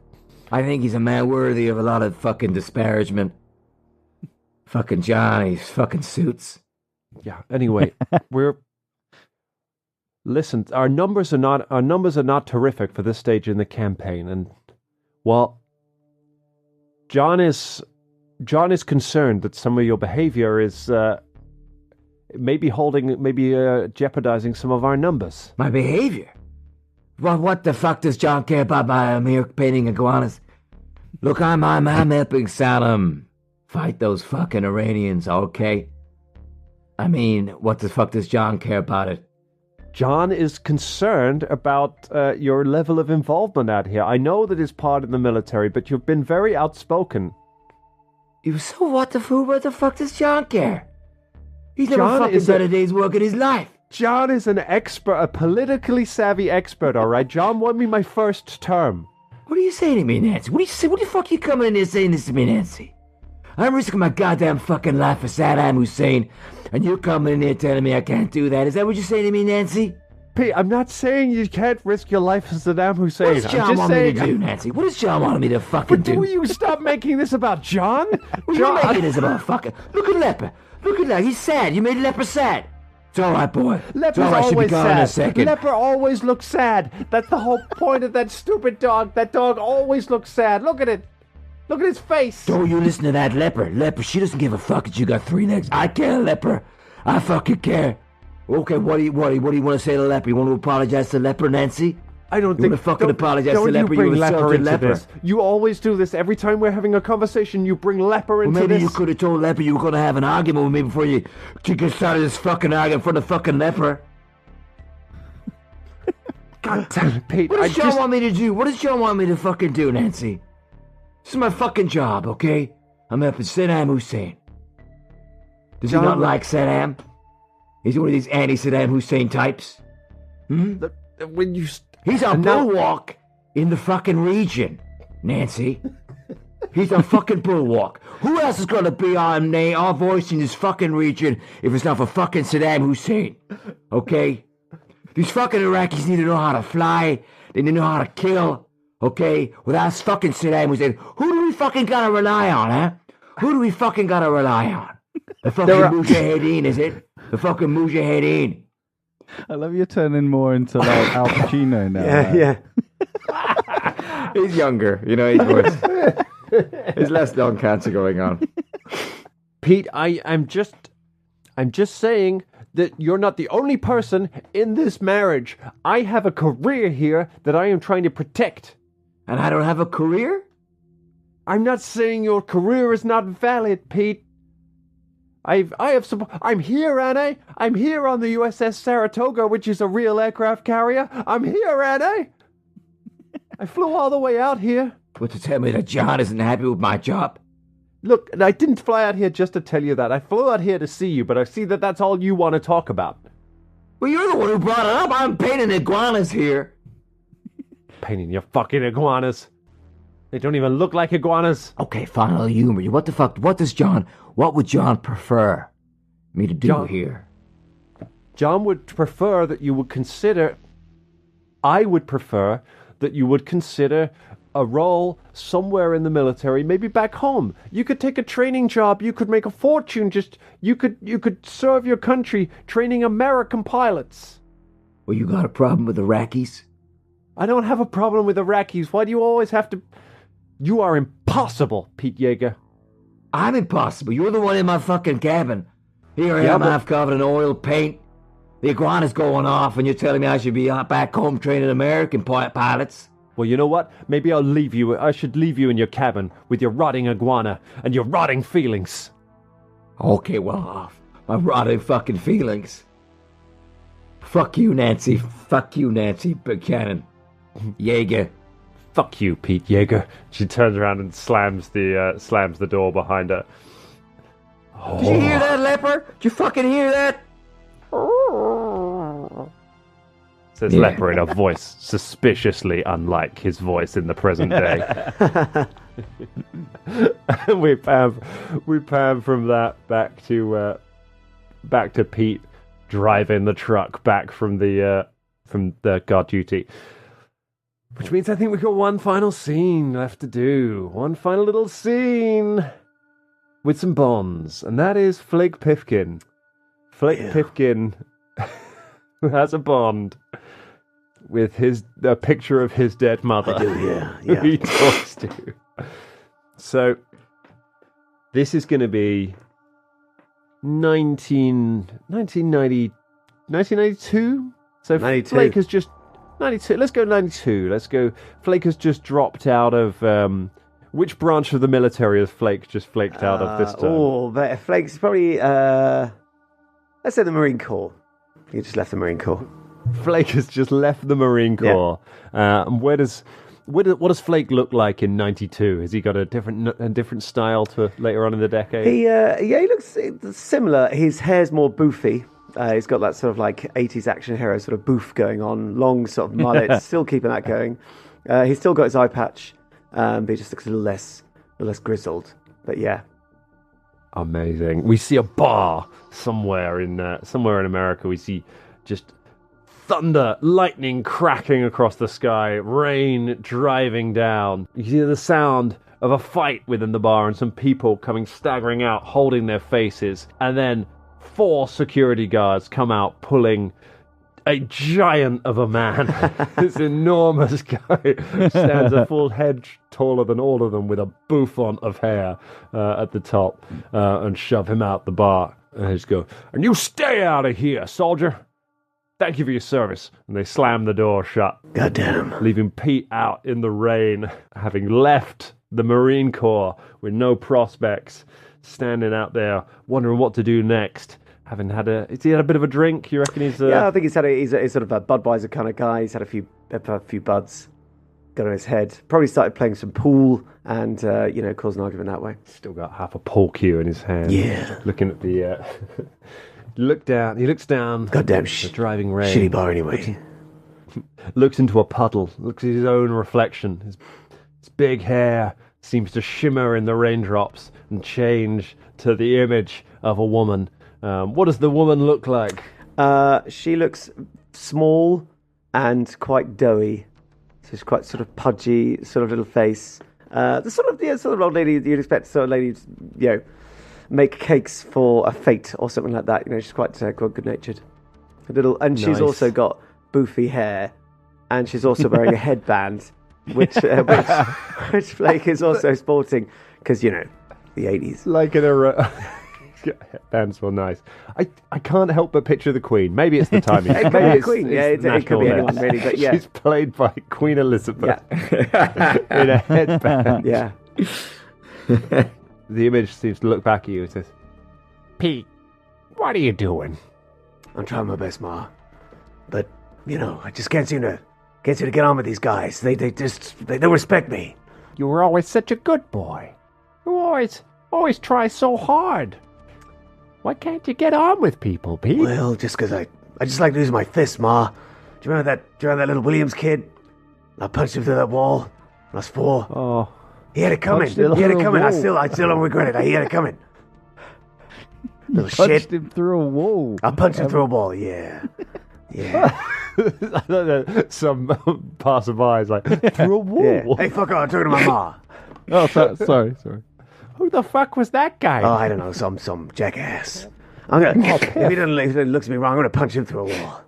S2: I think he's a man worthy of a lot of fucking disparagement. Fucking John, he's fucking suits.
S1: Yeah. Anyway, listen. Our numbers are not terrific for this stage in the campaign, and John is concerned that some of your behavior is maybe jeopardizing some of our numbers.
S2: My behavior? Well, what the fuck does John care about my mere painting iguanas? Look, I'm helping Saddam fight those fucking Iranians, okay? I mean, what the fuck does John care about it?
S1: John is concerned about your level of involvement out here. I know that it's part of the military, but you've been very outspoken.
S2: So what the fuck does John care? He's never fucking done a day's work in his life.
S1: John is an expert, a politically savvy expert, all right? John won me my first term.
S2: What are you saying to me, Nancy? What the fuck are you coming in here saying this to me, Nancy? I'm risking my goddamn fucking life for Saddam Hussein, and you're coming in here telling me I can't do that. Is that what you're saying to me, Nancy?
S1: Pete, I'm not saying you can't risk your life for Saddam Hussein.
S2: What does John want me to do, Nancy? What does John want me to fucking do?
S1: Will you stop making this about John?
S2: You're making this about fucking... Look at Leper. Look at that. He's sad. You made Leper sad. It's all right, boy.
S1: Leper's always sad. Leper always looks sad. That's the whole point of that stupid dog. That dog always looks sad. Look at it. Look at his face.
S2: Don't you listen to that Leper. Leper, she doesn't give a fuck that you got 3 legs. I care, Leper. I fucking care. Okay, what do you want to say to Leper? You want to apologize to Leper, Nancy?
S1: I don't think...
S2: You want to fucking apologize to Leper?
S1: You insulted Leper. This. You always do this. Every time we're having a conversation, you bring Leper into
S2: maybe
S1: this.
S2: You could have told Leper you were going to have an argument with me before you get started this fucking argument in front of fucking Leper. God damn it, Pete. What does John want me to do? What does John want me to fucking do, Nancy? This is my fucking job, okay? I'm helping Saddam Hussein. Does he not like Saddam? He's one of these anti-Saddam Hussein types. He's our bulwark in the fucking region, Nancy. He's our fucking bulwark. Who else is going to be our voice in this fucking region if it's not for fucking Saddam Hussein? Okay? These fucking Iraqis need to know how to fly. They need to know how to kill. Okay? Without fucking Saddam Hussein. Who do we fucking gotta rely on, huh? Who do we fucking gotta rely on? The fucking Mujahideen, is it? The fucking Mujahideen.
S3: I love you turning more into like Al Pacino now.
S4: Yeah.
S2: He's younger, he's less lung cancer going on.
S1: Pete, I'm just saying that you're not the only person in this marriage. I have a career here that I am trying to protect.
S2: And I don't have a career?
S1: I'm not saying your career is not valid, Pete. I'm here, Annie. I'm here on the USS Saratoga, which is a real aircraft carrier. I'm here, Annie. I flew all the way out here.
S2: What, to tell me that John isn't happy with my job?
S1: Look, I didn't fly out here just to tell you that. I flew out here to see you, but I see that that's all you want to talk about.
S2: Well, you're the one who brought it up. I'm painting iguanas here.
S1: Painting your fucking iguanas. They don't even look like iguanas.
S2: Okay, fine, I'll humor you. What the fuck? What would John prefer me to do here?
S1: John would prefer that you would consider... I would prefer that you would consider a role somewhere in the military, maybe back home. You could take a training job. You could make a fortune. You could serve your country training American pilots.
S2: Well, you got a problem with Iraqis?
S1: I don't have a problem with Iraqis. Why do you always have to... You are impossible, Pete Yeager.
S2: I'm impossible. You're the one in my fucking cabin. Here I am, half covered in oil paint. The iguana's going off, and you're telling me I should be back home training American pilots?
S1: Well, you know what? Maybe I'll leave you. I should leave you in your cabin with your rotting iguana and your rotting feelings.
S2: Okay, well, my rotting fucking feelings. Fuck you, Nancy. Fuck you, Nancy Buchanan. Yeager.
S1: Fuck you, Pete Yeager. She turns around and slams the door behind her.
S2: Did you hear that, leper? Did you fucking hear that?
S1: Says Leper in a voice suspiciously unlike his voice in the present day. we pan from that back to Pete driving the truck back from the guard duty. Which means I think we've got one final scene left to do. One final little scene with some bonds, and that is Flake Pifkin. Flake Pifkin has a bond with a picture of his dead mother.
S4: I do,
S1: who he talks to. So, this is going to be 1992? So
S4: 92.
S1: Flake has just... 92. Let's go 92. Let's go... Flake has just dropped out of... which branch of the military has Flake just flaked out of this time?
S4: But Flake's probably... let's say the Marine Corps. He just left the Marine Corps.
S1: Flake has just left the Marine Corps. Yeah. And what does Flake look like in 92? Has he got a different style to later on in the decade?
S4: He looks similar. His hair's more boofy. He's got that sort of like 80s action hero sort of boof going on. Long sort of mullet, still keeping that going. He's still got his eye patch, but he just looks a little less grizzled. But yeah.
S1: Amazing. We see a bar somewhere in America. We see just thunder, lightning cracking across the sky, rain driving down. You hear the sound of a fight within the bar and some people coming staggering out, holding their faces. And then 4 security guards come out pulling a giant of a man. This enormous guy stands a full head taller than all of them with a bouffant of hair at the top and shove him out the bar. And they just go, "And you stay out of here, soldier. Thank you for your service." And they slam the door shut.
S4: Goddamn.
S1: Leaving Pete out in the rain, having left the Marine Corps with no prospects, standing out there, wondering what to do next. Has he had a bit of a drink? You reckon he's...
S4: Yeah, I think he's sort of a Budweiser kind of guy. He's had a few buds got on his head. Probably started playing some pool and, caused an argument that way.
S1: Still got half a pool cue in his hand.
S4: Yeah.
S1: Looking at the... He looks down.
S4: Goddamn
S1: the driving rain.
S4: Shitty bar anyway.
S1: Looks into a puddle. Looks at his own reflection. His big hair seems to shimmer in the raindrops and change to the image of a woman. What does the woman look like?
S4: She looks small and quite doughy. So she's quite sort of pudgy, sort of little face. The sort of old lady you'd expect, sort of lady, make cakes for a fete or something like that. She's quite good-natured. And she's also got boofy hair, and she's also wearing a headband, which Flake is also sporting because the 80s.
S1: Like in a. Headbands were nice. I can't help but picture the Queen. Maybe it's the timing.
S4: Maybe it's Queen. It could be anyone really, but yeah.
S1: She's played by Queen Elizabeth in a headband.
S4: Yeah.
S1: The image seems to look back at you and says, "Pete, what are you doing?"
S4: "I'm trying my best, Ma. But, I just can't seem to get on with these guys. They don't respect me."
S1: "You were always such a good boy. You always try so hard. Why can't you get on with people, Pete?"
S4: "Well, just because I just like to use my fists, Ma. Do you remember that little Williams kid? I punched him through that wall when I was 4.
S1: Oh,
S4: he had it coming. He had it coming. I still don't regret it. He had it coming. Little shit.
S3: Punched him through a wall.
S4: I punched him through a wall. Yeah. Yeah."
S1: Some passerby's like, "Through a wall?"
S4: Yeah. "Hey, fuck off. I'm talking to my Ma."
S3: Oh, sorry.
S1: Who the fuck was that guy?
S4: "Oh, I don't know, some jackass. If he doesn't look at me wrong, I'm gonna punch him through a wall."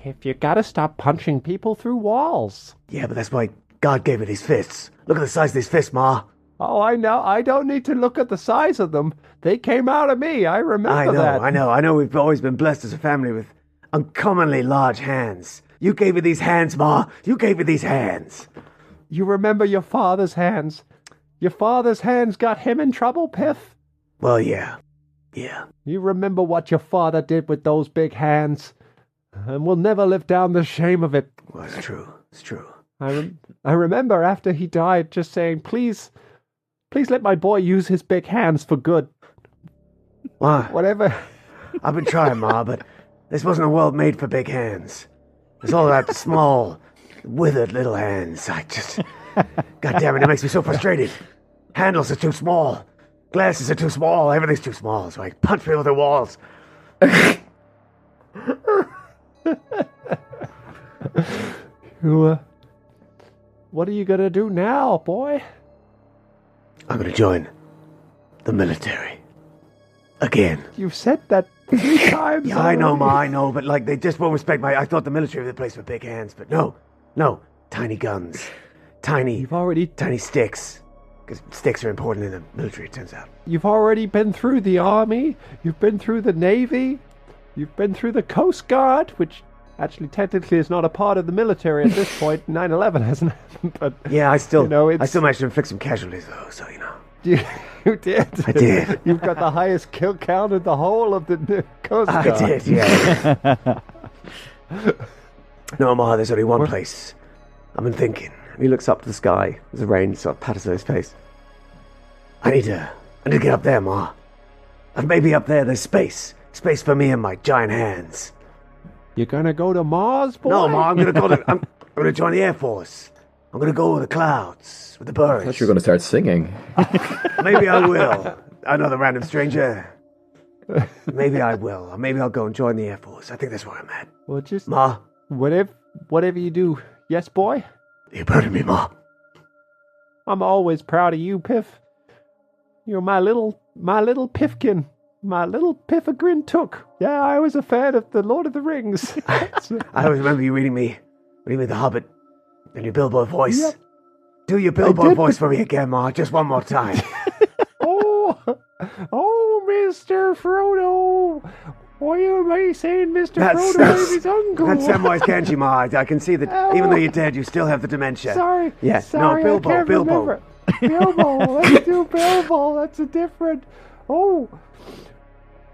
S1: Piff, you gotta stop punching people through walls.
S5: Yeah, but that's why God gave me these fists. Look at the size of these fists, Ma.
S1: Oh, I know. I don't need to look at the size of them. They came out of me. I remember that.
S5: I know. We've always been blessed as a family with uncommonly large hands. You gave me these hands, Ma. You gave me these hands.
S1: You remember your father's hands. Your father's hands got him in trouble, Piff.
S5: Well, yeah. Yeah.
S1: You remember what your father did with those big hands. And we'll never live down the shame of it.
S5: Well, it's true. It's true.
S1: I remember after he died just saying, please let my boy use his big hands for good.
S5: Ma,
S1: Whatever.
S5: I've been trying, Ma, but this wasn't a world made for big hands. It's all about the small, withered little hands. God damn it, it makes me so frustrated. Handles are too small. Glasses are too small. Everything's too small. So I punch people through walls.
S1: What are you gonna do now, boy?
S5: I'm gonna join the military. Again.
S1: You've said that 3 times.
S5: Yeah, I know,
S1: already.
S5: Ma, I know, but like they just won't respect I thought the military was the place for big hands, but no. Tiny guns. Tiny sticks. Because sticks are important in the military, it turns out.
S1: You've already been through the Army, you've been through the Navy, you've been through the Coast Guard, which actually technically is not a part of the military at this point. 9/11 hasn't happened, but...
S5: Yeah, I still
S1: it's...
S5: I still managed to inflict some casualties, though, so, you know.
S1: You did?
S5: I did.
S1: You've got the highest kill count in the whole of the Coast Guard.
S5: I did, yeah. No, Ma, there's only one place. I've been thinking.
S4: He looks up to the sky as the rain sort of patters on his face.
S5: I need to get up there, Ma. And maybe up there there's space. Space for me and my giant hands.
S1: You're gonna go to Mars, boy?
S5: No, Ma, I'm gonna join the Air Force. I'm gonna go with the clouds, with the birds.
S2: I thought you were going to start singing.
S5: Maybe I will. Another random stranger. Maybe I will. Or maybe I'll go and join the Air Force. I think that's where I'm at.
S1: Well, just...
S5: Ma.
S1: Whatever you do. Yes, boy?
S5: You're proud of me, Ma.
S1: I'm always proud of you, Piff. You're my little Piffkin. My little Piffagrin took. Yeah, I was a fan of the Lord of the Rings.
S5: I always remember you reading me The Hobbit in your Bilbo voice. Yep. Do your Bilbo voice for me again, Ma, just one more time.
S1: oh, Mr. Frodo. Why am I saying Mr. Frodo is his uncle?
S5: That's Samwise Gamgee, Ma. I can see that even though you're dead, you still have the dementia.
S1: Sorry.
S5: Yeah.
S1: Sorry,
S5: no, Bilbo.
S1: I can't remember. Bilbo. Let's do Bilbo. That's a different... Oh.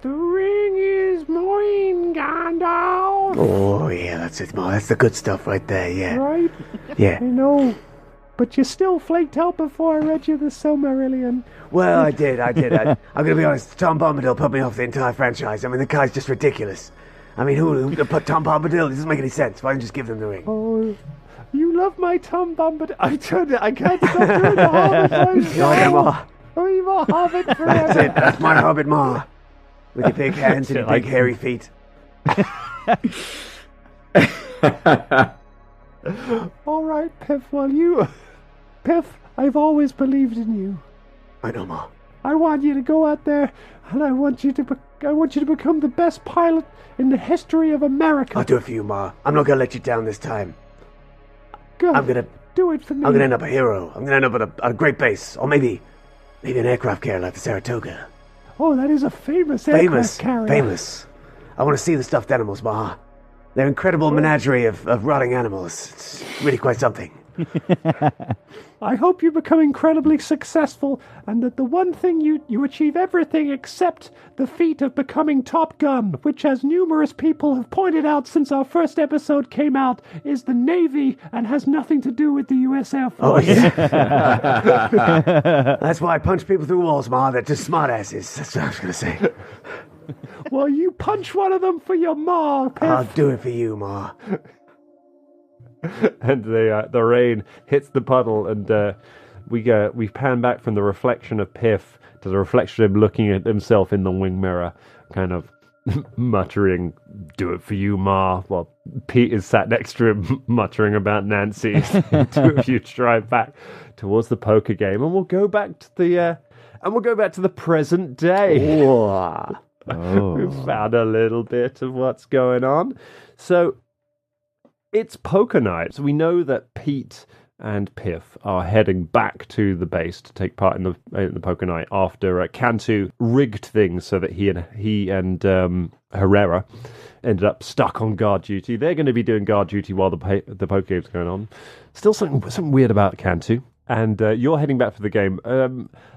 S1: The ring is mine, Gandalf.
S5: Oh, yeah, that's it, Ma. That's the good stuff right there, yeah.
S1: Right?
S5: Yeah.
S1: I know. But you still flaked out before I read you the Silmarillion.
S5: Well, I did. I'm going to be honest. Tom Bombadil put me off the entire franchise. I mean, the guy's just ridiculous. I mean, who put Tom Bombadil? It doesn't make any sense. Why don't you just give them the ring?
S1: Oh, you love my Tom Bombadil. I can't stop doing the Hobbit.
S5: Ma.
S1: I'm a Hobbit forever.
S5: That's it. That's my Hobbit, Ma. With your big hands and your big hairy feet.
S1: All right, Piff. Piff, I've always believed in you.
S5: I know, Ma.
S1: I want you to go out there, and I want you to become the best pilot in the history of America.
S5: I'll do it for you, Ma. I'm not gonna let you down this time.
S1: Good.
S5: I'm gonna
S1: do it for me.
S5: I'm gonna end up a hero. I'm gonna end up at a great base, or maybe an aircraft carrier like the Saratoga.
S1: Oh, that is a famous aircraft carrier.
S5: Famous. I want to see the stuffed animals, Ma. They're incredible menagerie of rotting animals. It's really quite something.
S1: I hope you become incredibly successful, and that the one thing you achieve everything except the feat of becoming Top Gun, which, as numerous people have pointed out since our first episode came out, is the Navy and has nothing to do with the U.S. Air Force.
S5: Oh, yeah. That's why I punch people through walls, Ma. They're just smartasses. That's what I was going to say.
S1: Well, you punch one of them for your ma, Piff.
S5: I'll do it for you, Ma.
S1: And the rain hits the puddle, and we pan back from the reflection of Piff to the reflection of him looking at himself in the wing mirror, kind of muttering, "Do it for you, Ma." While Pete is sat next to him, muttering about Nancy. The two of you drive back towards the poker game, and we'll go back to the present day.
S4: Oh.
S1: We've found a little bit of what's going on. So It's poker night. So we know that Pete and Piff are heading back to the base to take part in the poker night after Cantu rigged things so that he and Herrera ended up stuck on guard duty. They're going to be doing guard duty while the poker game's going on. Still something weird about Cantu. And you're heading back for the game.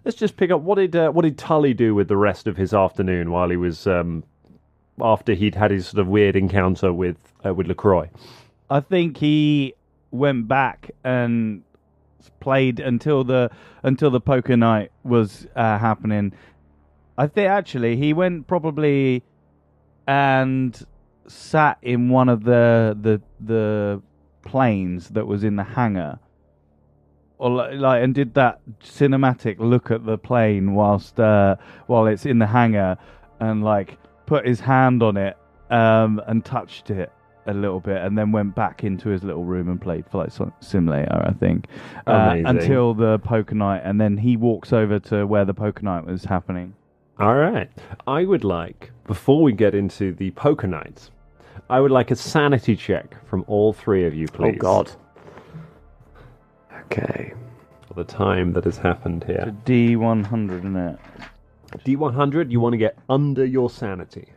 S1: Let's just pick up what did Tully do with the rest of his afternoon while he was after he'd had his sort of weird encounter with LaCroix.
S3: I think he went back and played until the poker night was happening. I think actually he went probably and sat in one of the planes that was in the hangar, or and did that cinematic look at the plane while it's in the hangar, and put his hand on it and touched it a little bit, and then went back into his little room and played Flight Simulator, I think, until the poker night, and then he walks over to where the poker night was happening.
S1: All right. I would like, before we get into the poker nights, I would like a sanity check from all three of you, please.
S4: Oh, God. Okay.
S1: For the time that has happened here.
S3: D100, isn't it?
S1: D100, you want to get under your sanity.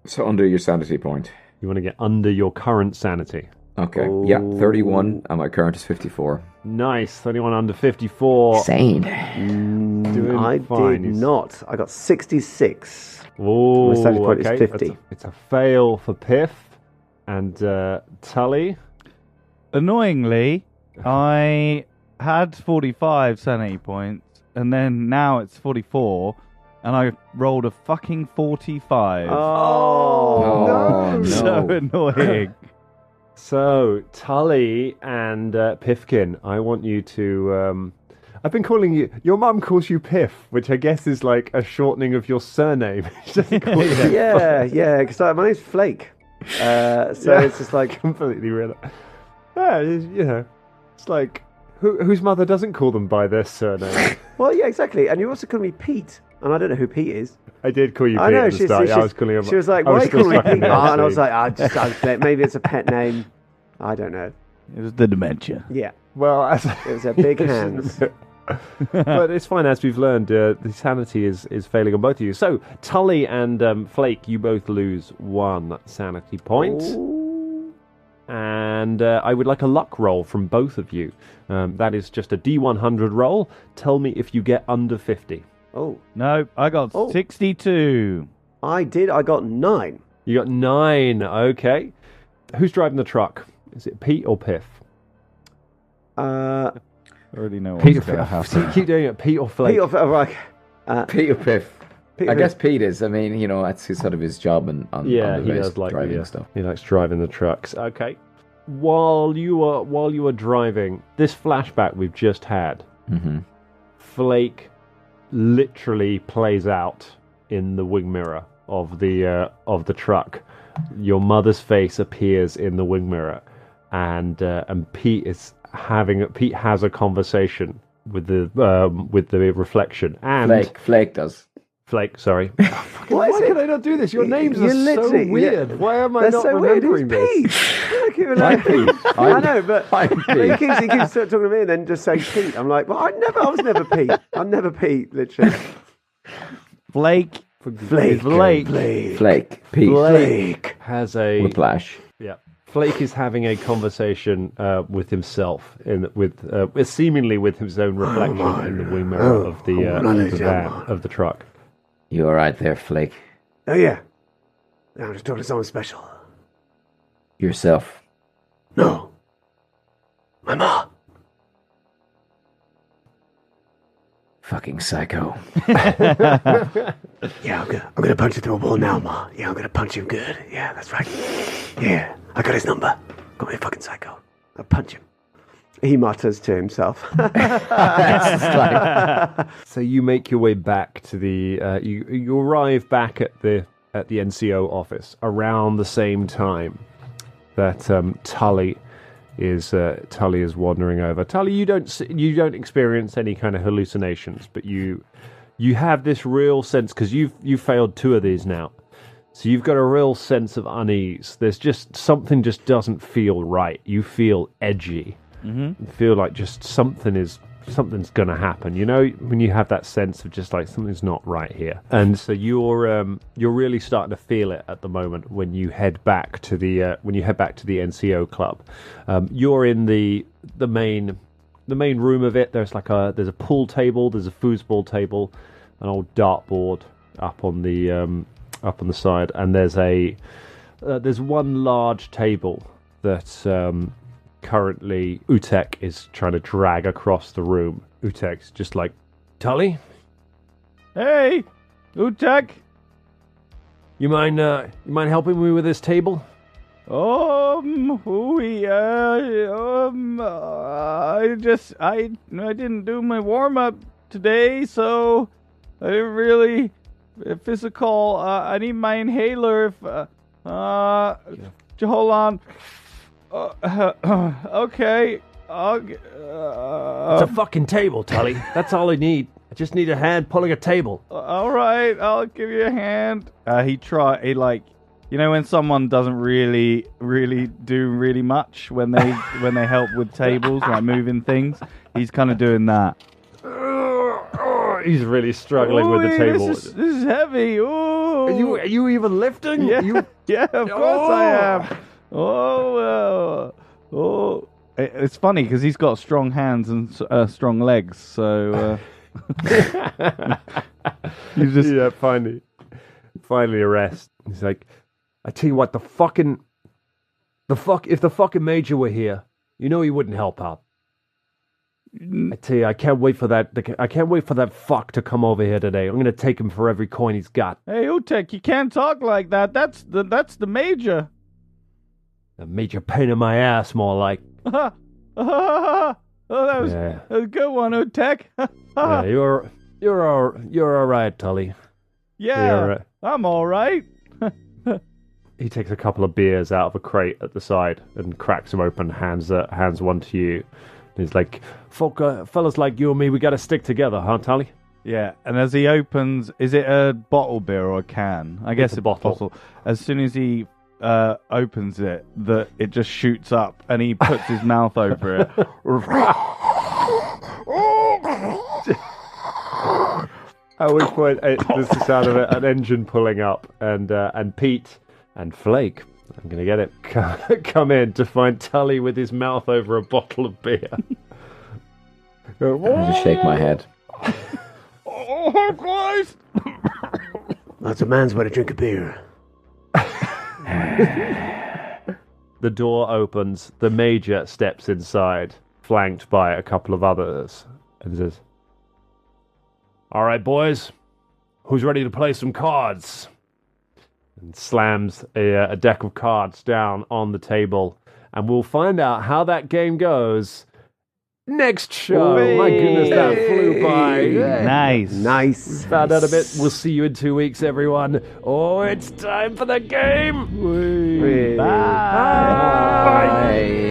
S2: So under your sanity point.
S1: You want to get under your current sanity.
S2: Okay. Oh. Yeah, 31, and my current is 54.
S1: Nice. 31 under 54.
S2: Sane.
S4: I did not. I got 66.
S1: Oh,
S4: my sanity point
S1: okay.
S4: is 50.
S1: It's a fail for Piff. And Tully?
S3: Annoyingly, I had 45 sanity points, and then now it's 44, and I rolled a fucking 45.
S4: Oh,
S2: no.
S3: So annoying.
S1: So, Tully and Piffkin, I want you to... I've been calling you... Your mum calls you Piff, which I guess is like a shortening of your surname. She doesn't call you that.
S4: Yeah, because my name's Flake. It's just like...
S1: Completely real. Yeah, it's like... Whose mother doesn't call them by their surname?
S4: Well, yeah, exactly. And you also call me Pete, and I don't know who Pete is.
S1: I did call you Pete
S4: I know,
S1: at the start. I was calling him...
S4: She was like, why are you calling me Pete? And I was like, maybe it's a pet name. I don't know.
S3: It was the dementia.
S4: Yeah.
S1: Well,
S4: it was a big hands.
S1: But it's fine, as we've learned, the sanity is failing on both of you. So, Tully and Flake, you both lose 1 sanity point.
S4: Ooh.
S1: And I would like a luck roll from both of you. That is just a D100 roll. Tell me if you get under 50.
S4: Oh.
S3: No, I got 62.
S4: I did. I got 9.
S1: You got 9. Okay. Who's driving the truck? Is it Pete or Piff?
S3: I already know
S1: Pete
S3: what's going to happen.
S1: Keep doing it. Pete or Flake?
S4: Pete or Flake?
S2: Pete or Piff?
S4: Pete
S2: I guess Pete is. I mean, that's sort of his job on the
S1: he
S2: race,
S1: does like
S2: driving stuff.
S1: He likes driving the trucks. Okay. While you were driving, this flashback we've just had, Flake literally plays out in the wing mirror of the truck. Your mother's face appears in the wing mirror, and Pete has a conversation with the reflection. And
S2: Flake does.
S1: Flake, sorry. Why can I not do this? Your names are so weird.
S4: Yeah.
S1: Why am I not remembering this?
S4: I know, but he keeps talking to me and then just saying Pete. I'm like, well, I was never Pete. I'm never Pete, literally.
S3: Flake.
S2: Pete.
S1: Has a
S2: Whiplash.
S1: Yeah. Flake is having a conversation with himself, seemingly with his own reflection in the wing mirror of the truck.
S2: You all right there, Flake?
S5: Oh, yeah. I'm just talking to someone special.
S2: Yourself?
S5: No. My ma.
S2: Fucking psycho.
S5: Yeah, I'm gonna punch you through a wall now, ma. Yeah, I'm gonna punch him good. Yeah, that's right. Yeah, I got his number. Call me a fucking psycho. I'll punch him.
S4: He mutters to himself.
S1: So you make your way back to the. You arrive back at the NCO office around the same time that Tully is wandering over. Tully, you don't experience any kind of hallucinations, but you have this real sense, because you failed 2 of these now. So you've got a real sense of unease. There's just something just doesn't feel right. You feel edgy. You feel like just something's going to happen. You know, when you have that sense of just like something's not right here. And so you're really starting to feel it at the moment when you head back to the NCO club. You're in the main room of it. There's a pool table, there's a foosball table, an old dartboard up on the side, and there's one large table that currently Utek is trying to drag across the room. Utek's just like, Tully?
S3: Hey, Utek.
S1: You mind helping me with this table?
S3: I didn't do my warm up today, so I didn't really physical. I need my inhaler. If hold on. Okay.
S1: It's a fucking table, Tully. That's all I need. I just need a hand pulling a table.
S3: All right, I'll give you a hand. When someone doesn't really do really much when they help with tables, like moving things, he's kind of doing that.
S1: He's really struggling with the table.
S3: This is heavy. Ooh.
S1: Are you even lifting?
S3: Yeah, yeah, of course I am. It's funny because he's got strong hands and strong legs, so
S1: he's just finally a rest. He's like, I tell you what, if the fucking major were here, you know he wouldn't help out. I tell you, I can't wait for that fuck to come over here today. I'm gonna take him for every coin he's got.
S3: Hey, Utek, you can't talk like that. That's the major.
S1: A major pain in my ass, more like.
S3: That was a good one, Utek.
S1: Yeah, you're all right, Tully.
S3: Yeah, I'm all right.
S1: He takes a couple of beers out of a crate at the side and cracks them open, hands one to you. He's like, fellas like you and me, we got to stick together, huh, Tully?
S3: Yeah, and as he opens, is it a bottle beer or a can? I guess
S1: it's a bottle.
S3: As soon as he opens it, it just shoots up, and he puts his mouth over it.
S1: At which point, there's the sound of an engine pulling up, and Pete and Flake, I'm gonna get it, come in to find Tully with his mouth over a bottle of beer.
S2: I just shake my head.
S3: Oh, Christ!
S5: That's a man's way to drink a beer.
S1: The door opens, the Major steps inside, flanked by a couple of others, and says, all right, boys, who's ready to play some cards? And slams a deck of cards down on the table, and we'll find out how that game goes next show. My goodness, that flew by.
S3: Nice.
S1: Found out a bit. We'll see you in 2 weeks, everyone. Oh, it's time for the game.
S3: Bye.
S1: Bye.